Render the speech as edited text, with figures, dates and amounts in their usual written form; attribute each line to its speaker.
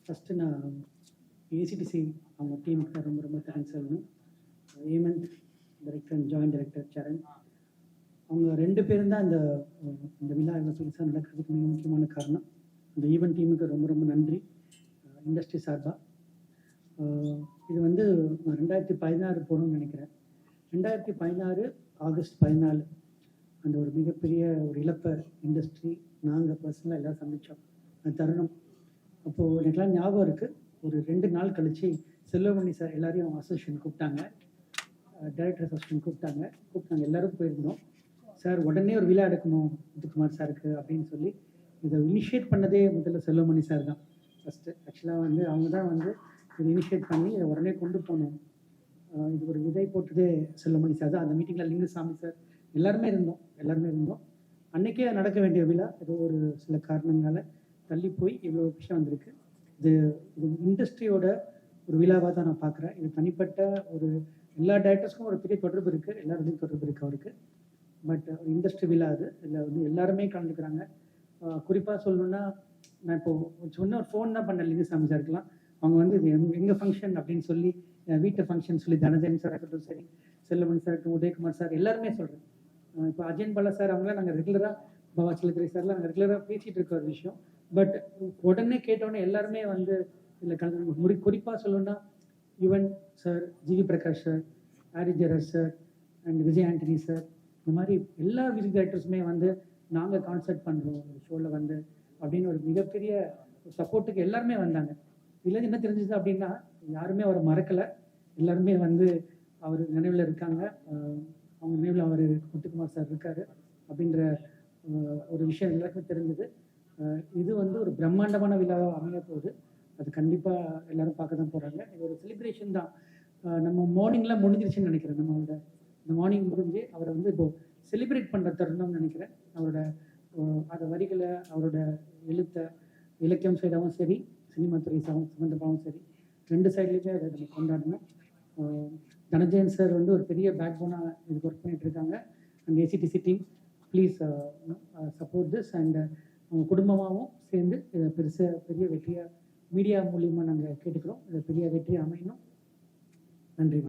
Speaker 1: First நான் ACDC அவங்க டீமுக்கு ரொம்ப ரொம்ப தேங்க்ஸ் சொல்லணும். Hemanth director and joint director Saran, அவங்க 2 பேரும் தான் இந்த விழா இவ்வளோ பெருசாக நடக்கிறதுக்கு மிக முக்கியமான காரணம். இந்த ஈவெண்ட் டீமுக்கு ரொம்ப ரொம்ப நன்றி இண்டஸ்ட்ரி சார்பாக. இது வந்து 2016 போகணும்னு நினைக்கிறேன். 2016 ஆகஸ்ட் 14 அந்த ஒரு மிகப்பெரிய ஒரு இழப்பை இண்டஸ்ட்ரி நாங்கள் பர்சனலாக எல்லோரும் சந்தித்தோம். அந்த தருணம் அப்போது எனக்குலாம் ஞாபகம் இருக்குது. ஒரு 2 நாள் கழித்து செல்வமணி சார் எல்லாரையும் அசோசியேஷன் கூப்பிட்டாங்க, டைரக்டர் அசோசியேஷன் கூப்பிட்டாங்க எல்லோரும் போயிருந்தோம். சார் உடனே ஒரு விழா எடுக்கணும் முத்துக்குமார் சாருக்கு அப்படின்னு சொல்லி இதை இனிஷியேட் பண்ணதே முதல்ல செல்வமணி சார் தான் ஃபஸ்ட்டு. ஆக்சுவலாக வந்து அவங்க தான் வந்து இதை இனிஷியேட் பண்ணி இதை உடனே கொண்டு போகணும், இது ஒரு விதை போட்டதே செல்வமணி சார் தான். அந்த மீட்டிங்கில் லிங்குசாமி சார் எல்லாருமே இருந்தோம். அன்றைக்கே நடக்க வேண்டிய விழா ஏதோ ஒரு சில காரணங்களால் தள்ளி போய் இவ்வளோ விஷயம் வந்திருக்கு. இது இண்டஸ்ட்ரியோட ஒரு விழாவாக தான் நான் பார்க்குறேன். இது தனிப்பட்ட ஒரு எல்லா டைரக்டர்ஸ்க்கும் ஒரு பெரிய தொடர்பு இருக்குது, எல்லாருடையும் தொடர்பு இருக்குது அவருக்கு. பட் இண்டஸ்ட்ரி விழா அது, இதில் வந்து எல்லாருமே கலந்துக்கிறாங்க. குறிப்பாக சொல்லணுன்னா நான் இப்போது சொன்ன ஒரு ஃபோன் தான் பண்ணேன் லிங்குசாமி சாருக்குலாம். அவங்க வந்து இது எங்கள் ஃபங்க்ஷன் அப்படின்னு சொல்லி வீட்டு ஃபங்க்ஷன் சொல்லி தனஞ்சயன் சார் இருக்கட்டும், சரி செல்வமணி சார் இருக்கட்டும், உதயகுமார் சார் எல்லாருமே சொல்கிறேன். இப்போ அஜயன் பாலா சார் அவங்களாம் நாங்கள் ரெகுலராக பாபா சிலத்துறை சார்லாம் நாங்கள் ரெகுலராக பேசிகிட்டு இருக்க ஒரு விஷயம். பட் உடனே கேட்டோடனே எல்லாருமே வந்து இதில் கலந்து குறிப்பாக சொல்லணுன்னா யுவன் சார், ஜிவி பிரகாஷ் சார், ஆரி ஜெரர் sir and Vijay Antony sir, இந்த மாதிரி எல்லா மியூசிக் டைரக்டர்ஸுமே வந்து நாங்கள் கான்சர்ட் பண்ணுறோம் ஒரு ஷோவில் வந்து அப்படின்னு ஒரு மிகப்பெரிய சப்போர்ட்டுக்கு எல்லாருமே வந்தாங்க. இதில் என்ன தெரிஞ்சுது அப்படின்னா யாருமே அவரை மறக்கலை, எல்லாருமே வந்து அவர் நினைவில் இருக்காங்க. அவங்க நினைவில் அவர் முத்துக்குமார் சார் இருக்கார் அப்படின்ற ஒரு விஷயம் எல்லாருக்குமே தெரிஞ்சது. இது வந்து ஒரு பிரம்மாண்டமான விழாவாக அமைய போகுது. அது கண்டிப்பாக எல்லாரும் பார்க்க தான் போகிறாங்க. இது ஒரு செலிப்ரேஷன் தான். நம்ம மார்னிங்லாம் முடிஞ்சிருச்சுன்னு நினைக்கிறேன். நம்மளோட இந்த மார்னிங் முடிஞ்சு அவரை வந்து இப்போது செலிப்ரேட் பண்ணுற தருணம்னு நினைக்கிறேன். அவரோட அந்த வரிகளை, அவரோட இலக்கியம் சைடாகவும் சரி, சினிமா துறை சம்மந்தமாகவும் சரி, 2 சைட்லேயுமே அதை நம்ம கொண்டாடணும். தனஞ்சயன் சார் வந்து ஒரு பெரிய பேக் போனாக இதுக்கு ஒர்க் பண்ணிட்டு இருக்காங்க. And ACDC team please support this. And அவங்க குடும்பமாகவும் சேர்ந்து இதை பெரிய வெற்றியாக மீடியா மூலியமாக நாங்கள் கேட்டுக்கிறோம். இதை பெரிய வெற்றியாக அமையணும். நன்றி.